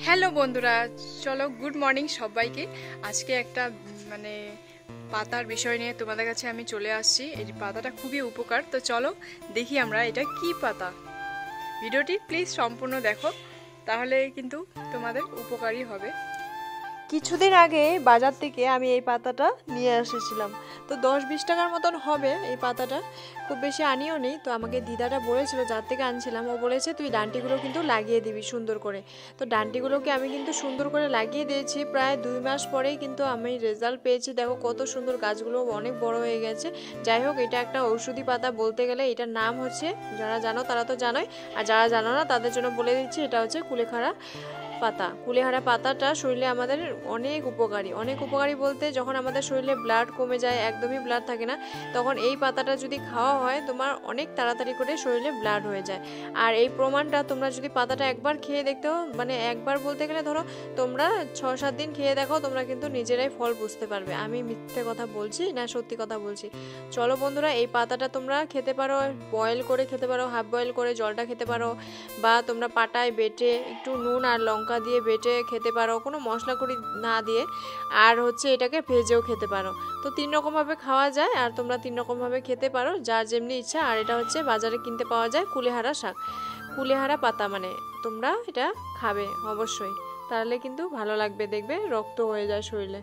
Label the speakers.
Speaker 1: Hello বন্ধুরা, চলো good morning সবাইকে। আজকে একটা মানে পাতার বিষয় নিয়ে তোমাদের কাছে আমি চলে আসছি। এই পাতাটা খুবই উপকার, তো চলো দেখি আমরা এটা কি পাতা। ভিডিওটি প্লিজ সম্পূর্ণ দেখো, তাহলে কিন্তু তোমাদের উপকারী হবে।
Speaker 2: কিছুদিন আগে বাজার থেকে আমি এই পাতাটা নিয়ে এসেছিলাম। তো 10-20 টাকার মতন হবে এই পাতাটা, খুব বেশি আনিও নেই। তো আমাকে দিদাটা বলেছিল, যার থেকে আনছিলাম, ও বলেছে তুই ডান্টিগুলো কিন্তু লাগিয়ে দিবি সুন্দর করে। তো ডান্টিগুলোকে আমি কিন্তু সুন্দর করে লাগিয়ে দিয়েছি। প্রায় 2 মাস পরেই কিন্তু আমি রেজাল্ট পেয়েছি। দেখো কত সুন্দর, গাছগুলো অনেক বড় হয়ে গেছে। যাই হোক, এটা একটা ঔষধি পাতা বলতে গেলে। এটার নাম হচ্ছে, যারা জানো তারা তো জানোই, আর যারা জানো না তাদের জন্য বলে দিচ্ছি, এটা হচ্ছে কুলেখাড়া পাতা। কুলেখাড়া পাতাটা শরীরে আমাদের অনেক উপকারী বলতে, যখন আমাদের শরীরে ব্লাড কমে যায়, একদমই ব্লাড থাকে না, তখন এই পাতাটা যদি খাওয়া হয় তোমার অনেক তাড়াতাড়ি করে শরীরে ব্লাড হয়ে যায়। আর এই প্রমাণটা তোমরা যদি পাতাটা একবার খেয়ে দেখতেও, মানে একবার বলতে গেলে ধরো তোমরা 6-7 দিন খেয়ে দেখো, তোমরা কিন্তু নিজেরাই ফল বুঝতে পারবে আমি মিথ্যে কথা বলছি না সত্যি কথা বলছি। চলো বন্ধুরা, এই পাতাটা তোমরা খেতে পারো, বয়েল করে খেতে পারো, হাফ বয়েল করে জলটা খেতে পারো, বা তোমরা পাটায় বেটে একটু নুন আর লঙ্কা দিয়ে বেটে খেতে পারো, কোনো মশলা করি না দিয়ে। আর হচ্ছে এটাকে ভেজেও খেতে পারো। তো 3 রকমভাবে খাওয়া যায়, আর তোমরা 3 রকমভাবে খেতে পারো, যার যেমনি ইচ্ছা। আর এটা হচ্ছে বাজারে কিনতে পাওয়া যায় কুলেখাড়া শাক, কুলেখাড়া পাতা। মানে তোমরা এটা খাবে অবশ্যই, তাহলে কিন্তু ভালো লাগবে, দেখবে রক্ত হয়ে যায় শরীরে।